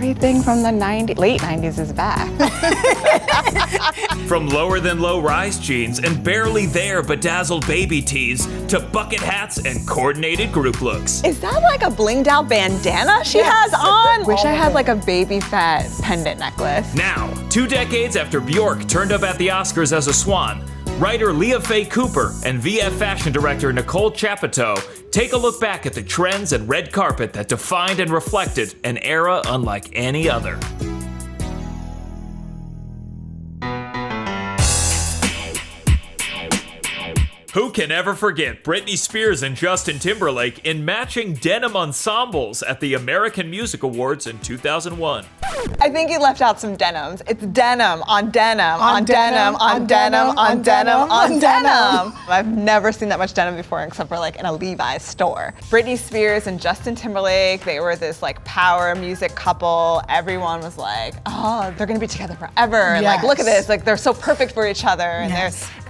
Everything from the late 90s is back. From lower than low rise jeans and barely there bedazzled baby tees to bucket hats and coordinated group looks. Is that like a blinged out bandana she has on? Wish I had like a baby fat pendant necklace. Now, 2 decades after Bjork turned up at the Oscars as a swan, writer Leah Faye Cooper and VF fashion director Nicole Chapoteau take a look back at the trends and red carpet that defined and reflected an era unlike any other. Who can ever forget Britney Spears and Justin Timberlake in matching denim ensembles at the American Music Awards in 2001? I think you left out some denims. It's denim on denim on denim on denim on denim on denim. I've never seen that much denim before except for like in a Levi's store. Britney Spears and Justin Timberlake, they were this like power music couple. Everyone was like, oh, they're gonna be together forever. And like, look at this, like they're so perfect for each other. And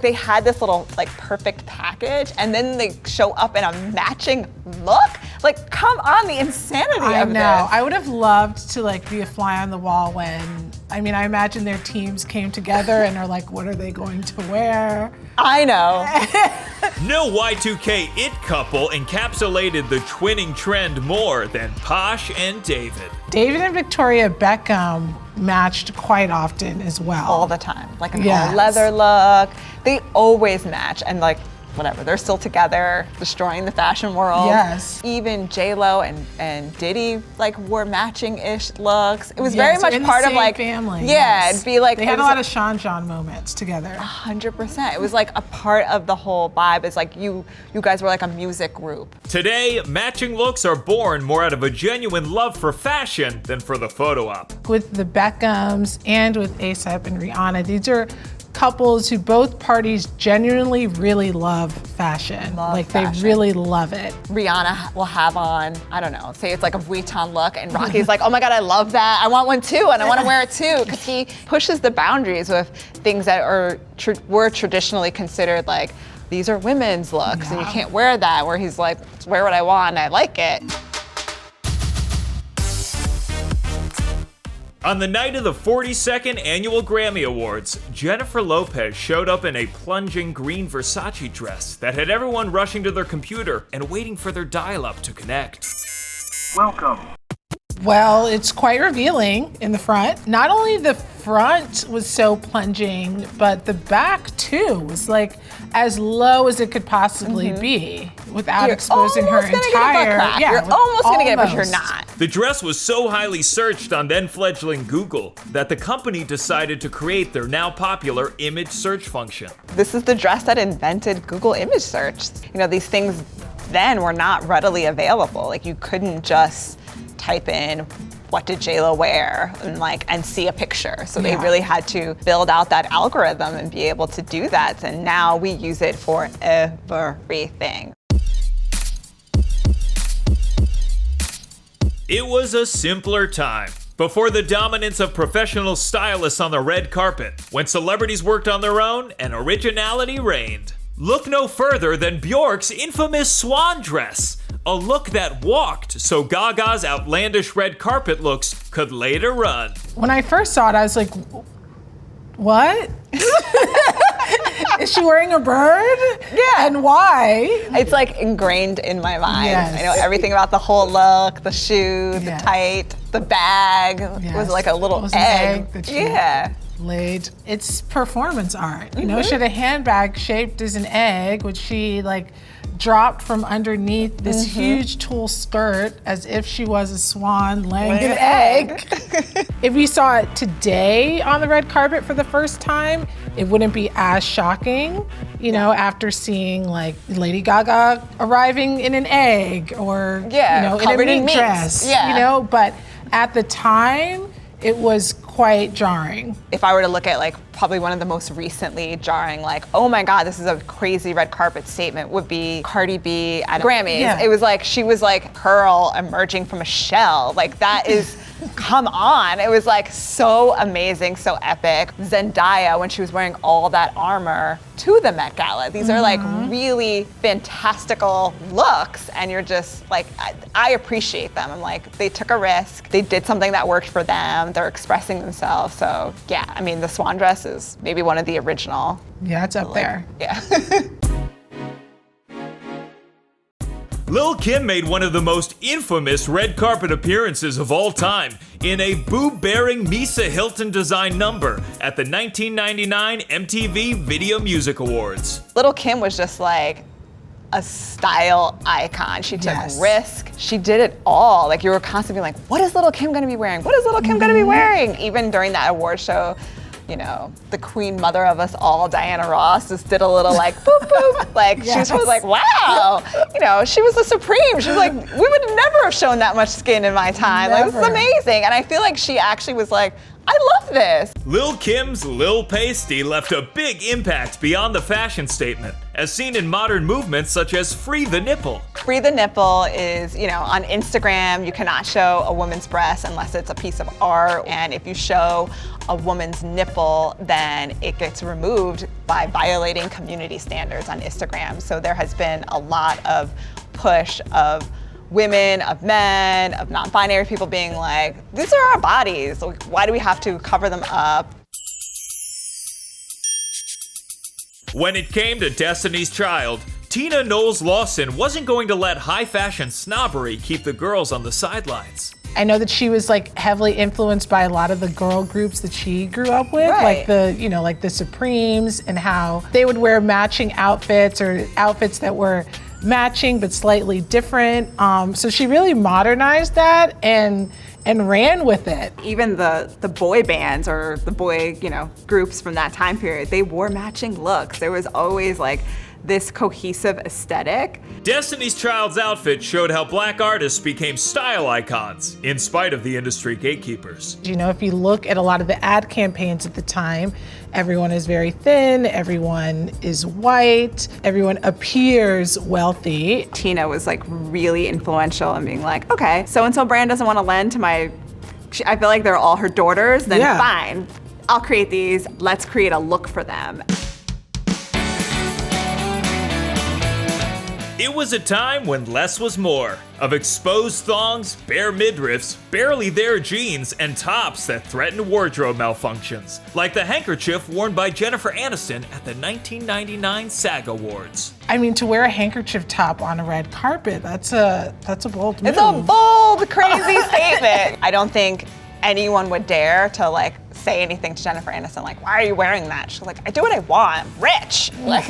they had this little like perfect package and then they show up in a matching look. Like, come on, the insanity of this. I know. I would have loved to like be a fly on the wall when, I imagine their teams came together and are like, what are they going to wear? I know. No Y2K it couple encapsulated the twinning trend more than Posh and David. David and Victoria Beckham matched quite often as well. All the time. Like an all leather look. They always match and like, whatever, they're still together, destroying the fashion world. Yes. Even J-Lo and Diddy like wore matching-ish looks. It was very much part of like family. Yeah, it'd be like they had a lot of Sean John moments together. 100%. It was like a part of the whole vibe. It's like you guys were like a music group. Today, matching looks are born more out of a genuine love for fashion than for the photo op. With the Beckhams and with ASAP and Rihanna, these are couples who both parties genuinely really love fashion. They really love it. Rihanna will have on, I don't know, say it's like a Vuitton look and Rocky's like, oh my God, I love that. I want one too and I want to wear it too. Because he pushes the boundaries with things that were traditionally considered like, these are women's looks and you can't wear that. Where he's like, wear what I want and I like it. On the night of the 42nd Annual Grammy Awards, Jennifer Lopez showed up in a plunging green Versace dress that had everyone rushing to their computer and waiting for their dial-up to connect. Welcome. Well, it's quite revealing in the front. Not only the front was so plunging, but the back too was like as low as it could possibly be without exposing her entire. You're almost gonna get it, but you're not. The dress was so highly searched on then-fledgling Google that the company decided to create their now popular image search function. This is the dress that invented Google image search. You know, these things then were not readily available. Like you couldn't just type in what did J-Lo wear and see a picture. So they really had to build out that algorithm and be able to do that. And now we use it for everything. It was a simpler time. Before the dominance of professional stylists on the red carpet, when celebrities worked on their own and originality reigned. Look no further than Bjork's infamous swan dress. A look that walked so Gaga's outlandish red carpet looks could later run. When I first saw it, I was like, what? Is she wearing a bird? Yeah. And why? It's like ingrained in my mind. Yes. I know everything about the whole look, the shoe, the tight, the bag. It was like a little egg. That she laid. It's performance art. You know, she had a handbag shaped as an egg, which she dropped from underneath this huge tulle skirt as if she was a swan laying an egg. If we saw it today on the red carpet for the first time, it wouldn't be as shocking, you know, after seeing Lady Gaga arriving in an egg or, in a meat dress, you know, but at the time, it was quite jarring. If I were to look at like probably one of the most recently jarring, like, oh my God, this is a crazy red carpet statement, would be Cardi B at Grammys. Yeah. It was like, she was like Pearl emerging from a shell. Like that is, come on. It was like so amazing, so epic. Zendaya, when she was wearing all that armor to the Met Gala. These are like really fantastical looks, and you're just like, I appreciate them. I'm like, they took a risk. They did something that worked for them. They're expressing themselves. So yeah, I mean, the swan dress is maybe one of the original. Yeah, it's up there. Yeah. Lil Kim made one of the most infamous red carpet appearances of all time in a boob-bearing Misa Hilton design number at the 1999 MTV Video Music Awards. Lil Kim was just like a style icon. She took risk. She did it all. Like you were constantly like, what is Lil Kim gonna be wearing? What is Lil Kim gonna be wearing? Even during that award show, you know, the queen mother of us all, Diana Ross, just did a little like boop boop. Like she was like, wow. You know, she was the supreme. She was like, we would never have shown that much skin in my time. Like, this is amazing. And I feel like she actually was like, I love this. Lil Kim's Lil Pasty left a big impact beyond the fashion statement, as seen in modern movements such as Free the Nipple. Free the Nipple is, you know, on Instagram, you cannot show a woman's breast unless it's a piece of art. And if you show a woman's nipple, then it gets removed by violating community standards on Instagram. So there has been a lot of push of women, of men, of non-binary people being like, these are our bodies. Like, why do we have to cover them up? When it came to Destiny's Child, Tina Knowles Lawson wasn't going to let high fashion snobbery keep the girls on the sidelines. I know that she was like heavily influenced by a lot of the girl groups that she grew up with, like the, you know, like the Supremes, and how they would wear matching outfits or outfits that were matching but slightly different. So she really modernized that and ran with it. Even the boy bands or the boy, you know, groups from that time period, they wore matching looks. There was always like this cohesive aesthetic. Destiny's Child's outfit showed how black artists became style icons, in spite of the industry gatekeepers. You know, if you look at a lot of the ad campaigns at the time, everyone is very thin, everyone is white, everyone appears wealthy. Tina was like really influential in being like, okay, so-and-so brand doesn't want to lend to my, I feel like they're all her daughters, then fine, I'll create these, let's create a look for them. It was a time when less was more, of exposed thongs, bare midriffs, barely there jeans, and tops that threatened wardrobe malfunctions, like the handkerchief worn by Jennifer Aniston at the 1999 SAG Awards. I mean, to wear a handkerchief top on a red carpet, that's a bold move. It's a bold, crazy statement. I don't think anyone would dare to like say anything to Jennifer Aniston, like, why are you wearing that? She's like, I do what I want, I'm rich, like,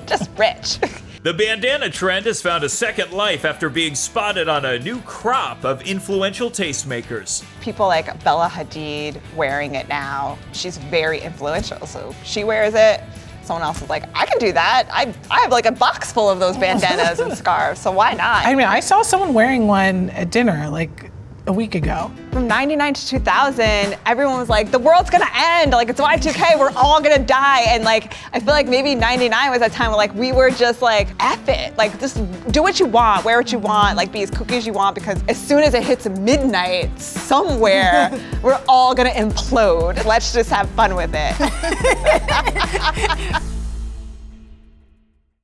just rich. The bandana trend has found a second life after being spotted on a new crop of influential tastemakers. People like Bella Hadid wearing it now. She's very influential, so she wears it. Someone else is like, I can do that. I have like a box full of those bandanas and scarves, so why not? I mean, I saw someone wearing one at dinner like a week ago. From 99 to 2000, everyone was like, the world's gonna end, like it's Y2K, we're all gonna die. And like, I feel like maybe 99 was that time where like we were just like, F it, like just do what you want, wear what you want, like be as kooky as you want, because as soon as it hits midnight somewhere, we're all gonna implode. Let's just have fun with it.